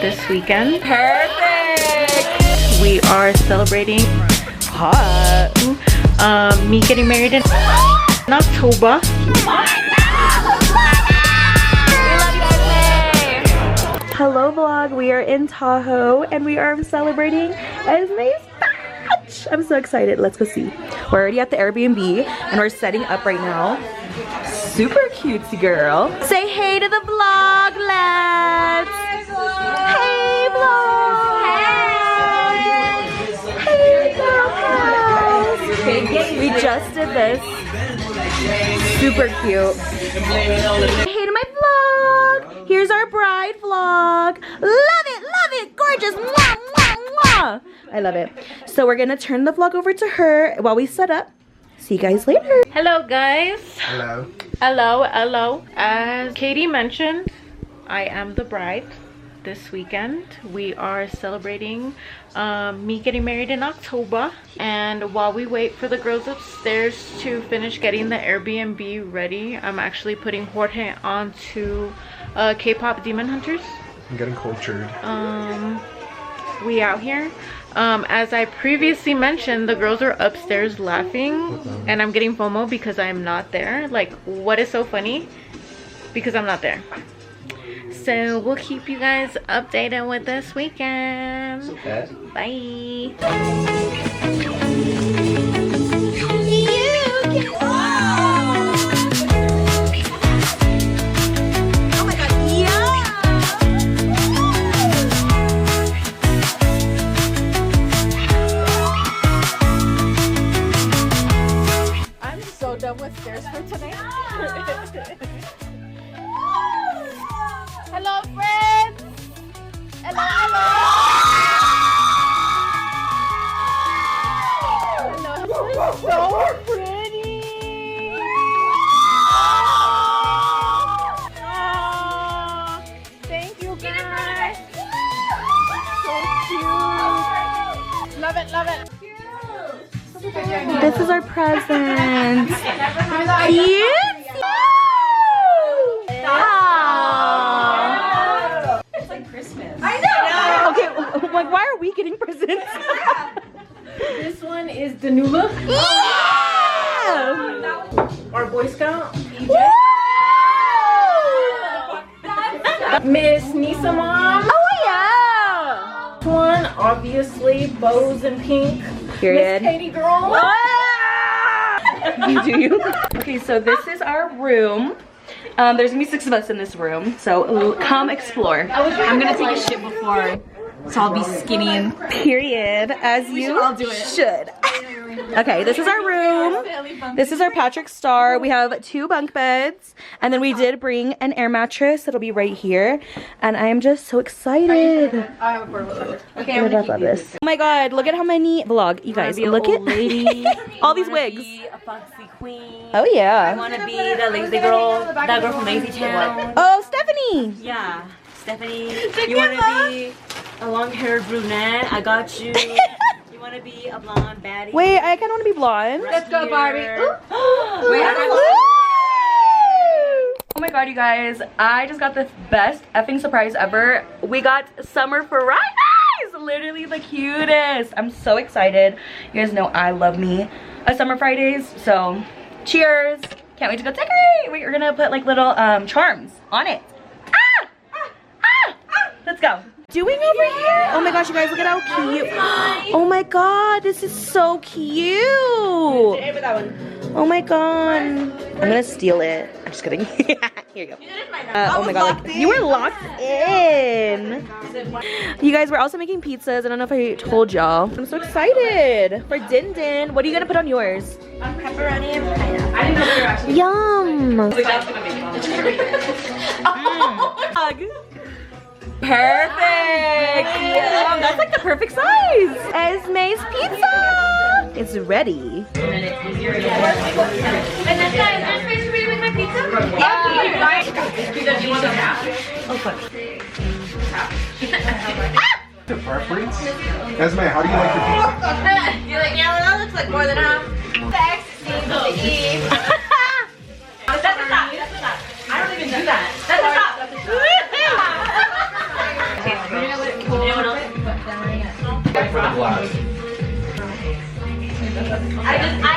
this weekend. Perfect! We are celebrating me getting married in October. Hello vlog, we are in Tahoe and we are celebrating Esme's batch. I'm so excited. Let's go see. We're already at the Airbnb and we're setting up right now. Super cutesy girl. Say hey to the vlog, lads. Hey vlog. Hey vlog. We just did this. Super cute. Hey to my vlog. Here's our bride vlog. Love it, gorgeous. Mwah, mwah, mwah. I love it. So we're gonna turn the vlog over to her while we set up. See you guys later. Hello guys. Hello. Hello. As Katie mentioned, I am the bride this weekend. We are celebrating me getting married in October, and while we wait for the girls upstairs to finish getting the Airbnb ready, I'm actually putting Jorge onto K-pop Demon Hunters. I'm getting cultured. We out here. As I previously mentioned, the girls are upstairs laughing and I'm getting FOMO because I'm not there. Like, what is so funny? Because I'm not there. So we'll keep you guys updated with this weekend. Okay. Bye. With stairs for tonight. Hello friends. Hello. So pretty. Aww. Thank you guys. So cute. Love it. This is our present. Cute. It's like Christmas. I know. Okay, like why are we getting presents? This one is the new look. Yeah. Our Boy Scout. Miss Nisa Mom. Oh yeah. This one obviously bows and pink. Period. Miss Katie girl. You do you. Okay, so this is our room. There's gonna be 6 of us in this room, so come explore. I'm gonna take a shit before, so I'll be skinny and period, as you should. Okay, this is our room. This is our Patrick Star. We have 2 bunk beds, and then we did bring an air mattress that'll be right here, and I am just so excited. Okay, I love this. Oh my god, look at how many vlog, you guys. Look at lady. All these wigs. a foxy queen. Oh yeah. I want to be the lazy girl, that girl from Lazy Town. Oh, Stephanie. Yeah, Stephanie. You want to be a long-haired brunette? I got you. You want to be a blonde baddie? Wait, I kind of want to be blonde. Let's go, Barbie. Oh my god, you guys, I just got the best effing surprise ever. We got summer Fridays! Literally the cutest. I'm so excited. You guys know I love me a summer Fridays, so cheers. Can't wait to go decorate. We're gonna put like little charms on it. Let's go. Doing over here? Oh my gosh, you guys, look at how cute. Oh my god, this is so cute. Oh my god. I'm gonna steal it. I'm just kidding. Here you go. Oh my god, like, you were locked in. You guys, we're also making pizzas. I don't know if I told y'all. I'm so excited for Din Din. What are you gonna put on yours? Pepperoni and pineapple. I didn't know they were actually. Yum. Perfect. That's like the perfect size. Esme's pizza. It's ready. And then guys, there's space for me with my pizza? Yeah. Because you want them half. Oh fuck. The preference? Esme, how do you like your pizza? You're like, yeah, well, that looks like more than half. The ecstasy to eat. That's the top. I don't even do that. That's the top. blast. I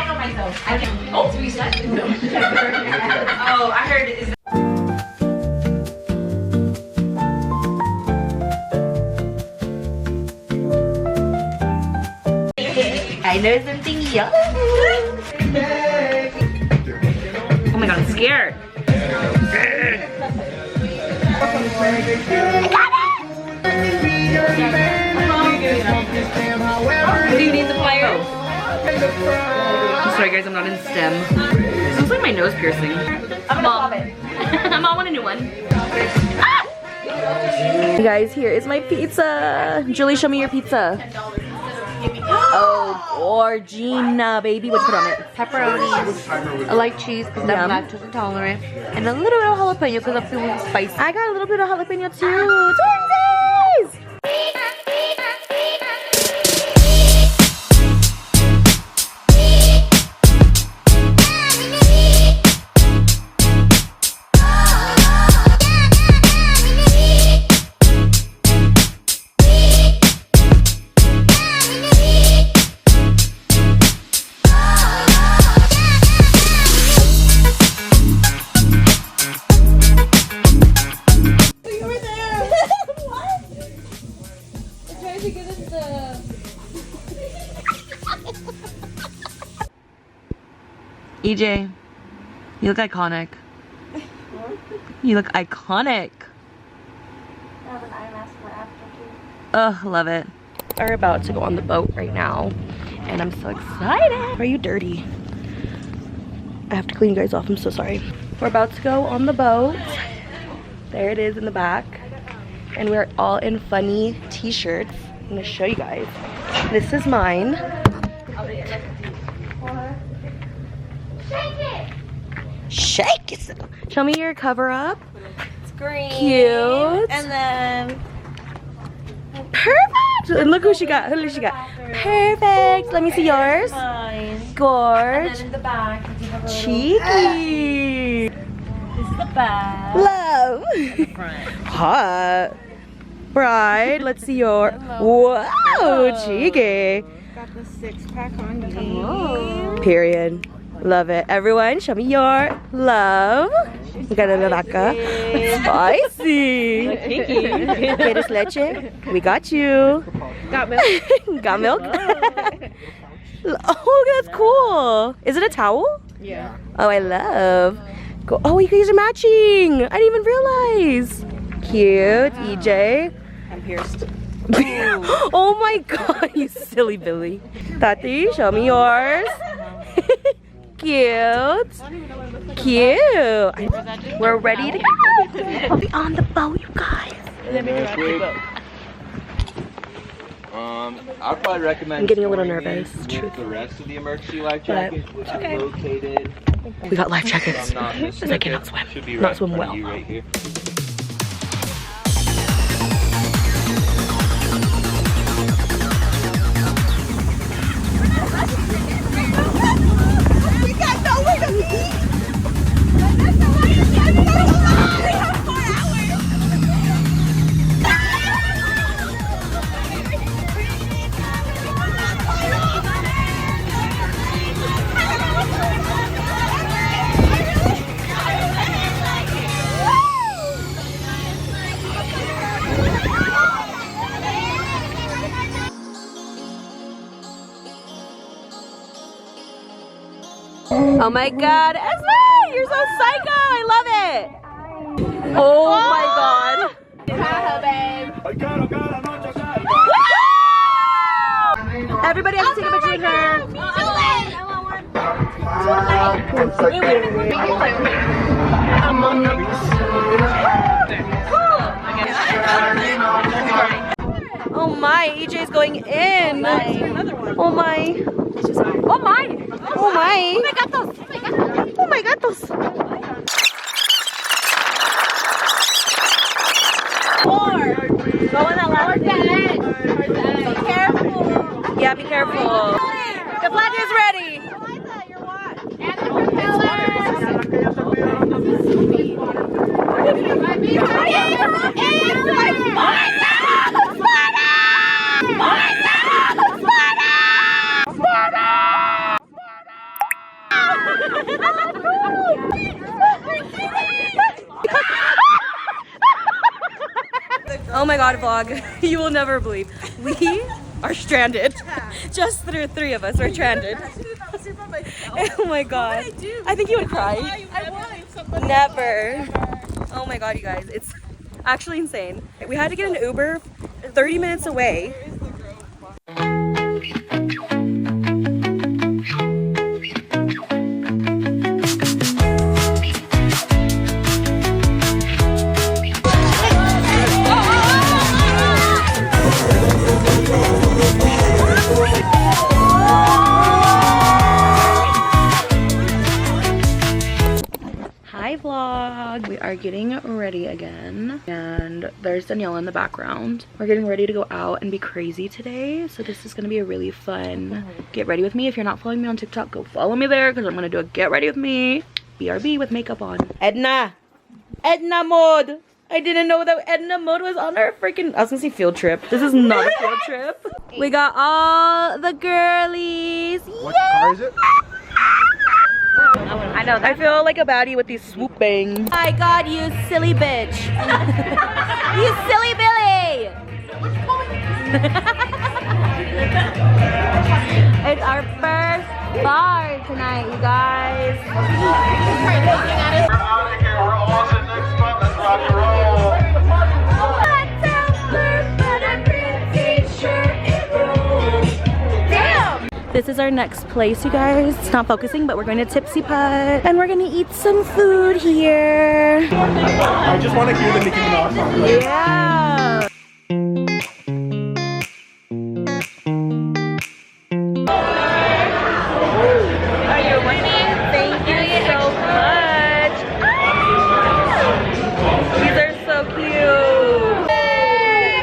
know myself. I can. Oh, 3 seconds. No. Oh, I heard it is. I know something yum. Oh my god, I'm scared. Do you need the pliers? I'm sorry guys, I'm not in STEM. This looks like my nose piercing. I'm gonna pop it. Mom want a new one. Ah! Hey guys, here is my pizza. Julie, show me your pizza. Oh, Georgina, baby. What you put on it? Pepperoni. I like cheese because I'm lactose intolerant. And a little bit of jalapeno because I'm feeling spicy. I got a little bit of jalapeno too. Twinsies! EJ, you look iconic. You look iconic. Ugh, love it. We're about to go on the boat right now, and I'm so excited. Are you dirty? I have to clean you guys off. I'm so sorry. We're about to go on the boat. There it is in the back, and we're all in funny t-shirts. I'm gonna show you guys. This is mine. Shake it. Show me your cover up. It's green. Cute. And then perfect. And look who she got. Who did she got? Perfect. Let me see yours. mine. Gorge. And then in the back, you have a little. Cheeky. This is the back. Love. Front. Hot. Bride. Let's see your. Wow. Cheeky. Got the 6-pack on you. Period. Love it. Everyone, show me your love. We got a lavaca. Spicy. ¿Quieres leche? We got you. Got milk. Got milk? Oh, that's cool. Is it a towel? Yeah. Oh, I love. Go. Oh, you guys are matching. I didn't even realize. Cute. EJ. I'm pierced. Oh my god, you silly Billy. Tati, show me yours. Cute. Cute. We're ready to go. We'll be on the boat, you guys. Let me direct the boat. I'd probably recommend. I'm getting a little storing nervous, it truth. with the rest of the emergency life But jackets, which is okay. located. We got life jackets. I'm not Because I cannot swim. Should be Not right swim in front well. of you right here. Oh my god, Esme! You're so psycho! I love it! Oh my god! TAHOE, babe. Everybody has to take a picture with her. Oh my, EJ's going in. Oh my. Oh my. Oh my. Oh my gatos. Go in the left. Be careful. Yeah, be careful. The flag is ready. And the propeller. god, vlog, you will never believe. We are stranded. Just the three of us are stranded. Oh my god. I think you would cry. Never. Oh my god, you guys. It's actually insane. We had to get an Uber 30 minutes away. Hi vlog, we are getting ready again and there's Danielle in the background. We're getting ready to go out and be crazy today, so this is gonna be a really fun get ready with me. If you're not following me on TikTok, go follow me there because I'm gonna do a get ready with me BRB with makeup on. Edna mode. I didn't know that Edna mode was on our freaking, I was gonna say field trip. This is not a field trip. We got all the girlies. What car is it? I know. I feel like a baddie with these swoop bangs. My god, you silly bitch. You silly Billy. It's our first bar tonight, you guys. This is our next place, you guys. It's not focusing, but we're going to Tipsy Putt and we're gonna eat some food here. I just want to hear the Nicki Minaj song. Yeah. Are you winning? Thank you so much. These are so cute. Hey,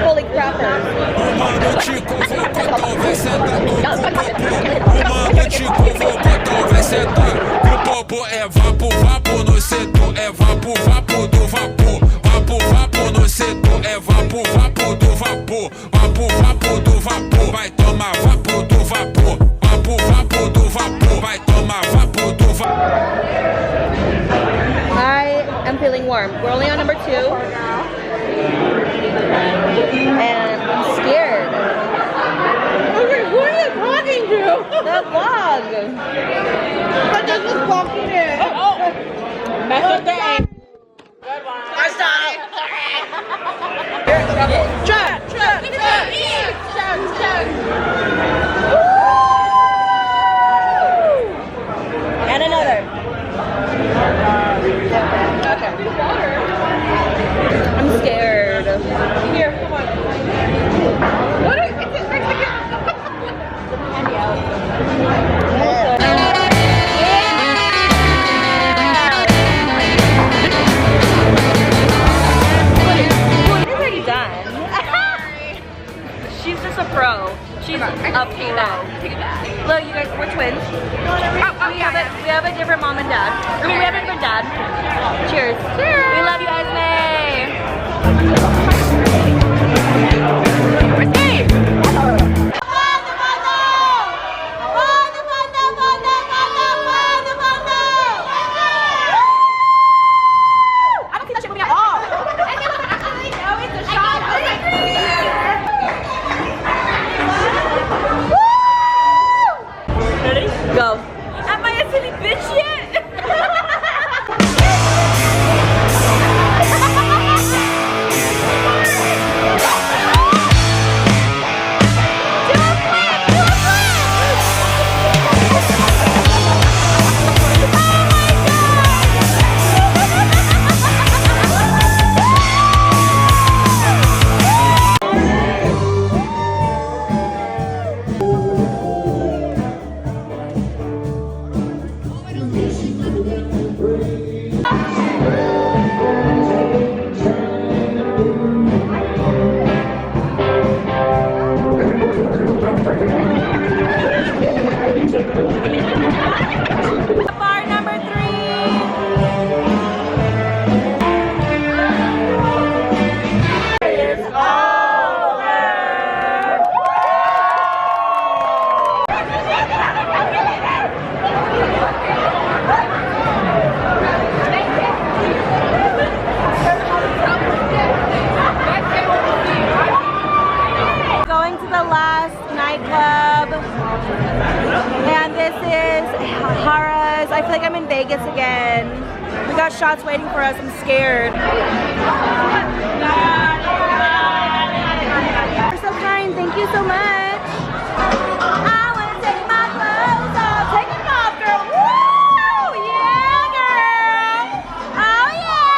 holy crappers. O popo é vapo, vapo no setor, é vapo, vapo do vapor. Vapo, vapo no setor, é vapo, vapo do vapor. Vapo, vapo do vapor, vai tomar vapo do vapor. Vapo, vapo do vapor, vai tomar vapo do vapor. I am feeling warm. We're only on number 2. And I'm scared. Okay, who are you talking to? The vlog. But this was walking in. Oh. Mess with the aim. Good one. First time. You're in trouble. Chug. And another. Okay. I'm scared. Here, come on. What are you? Already done. She's just a pro. She's a pro. Look, you guys, we're twins. We have a different mom and dad. I mean, we have a different dad. Cheers. Cheers. We love you, Esme. Where's Dave? I don't see that shit moving at all. Ready? Go. Am I a silly bitch yet? I feel like I'm in Vegas again. We got shots waiting for us. I'm scared. You're so kind. Thank you so much. I want to take my clothes off. Take them off, girl. Woo! Yeah, girl. Oh, yeah.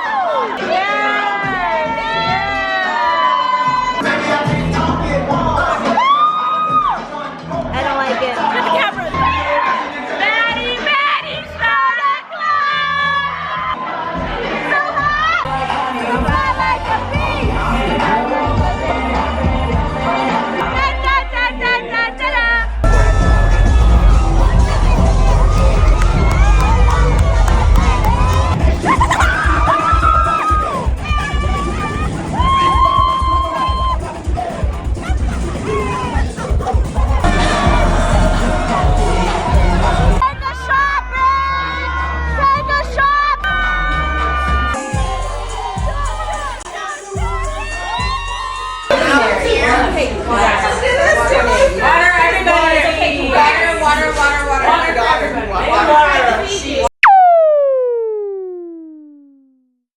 Woo! Yes. I don't like it. Get the camera. Maddie, Santa Claus. So hot. I like the beat. Da, da, da, da, da, da. Take a shopping! Take a shopping!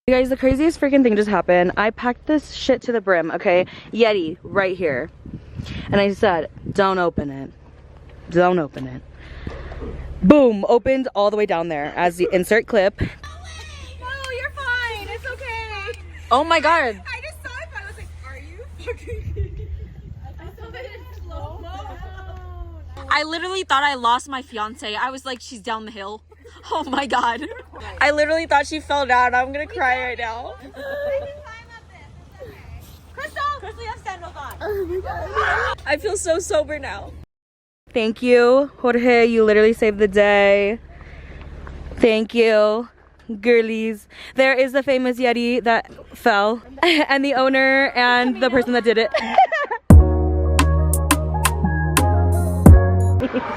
You guys, the craziest freaking thing just happened. I packed this shit to the brim, okay? Yeti, right here. And I said, don't open it. Don't open it. Boom, opened all the way down there as the insert clip. No, you're fine. It's okay. Oh my god. I just saw it, but I was like, are you fucking I saw it in slow-mo. I literally thought I lost my fiance. I was like, she's down the hill. Oh my god. I literally thought she fell down. I'm gonna cry right now. I can climb up this. It's okay. Crystal, you have sandals on. I feel so sober now. Thank you, Jorge. You literally saved the day. Thank you, girlies. There is the famous Yeti that fell, and the owner and the person that did it.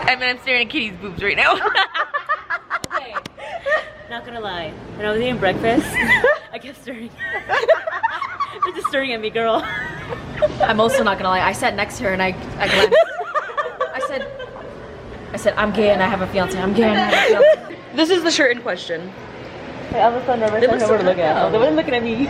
I mean, I'm staring at Kitty's boobs right now. Okay, not gonna lie. When I was eating breakfast, I kept staring. They're just staring at me, girl. I'm also not gonna lie. I sat next to her and I glanced. I said, I'm gay and I have a fiance. I'm gay and I have a fiance. This is the shirt in question. I was so nervous. They look so looking at. good, They weren't looking at me.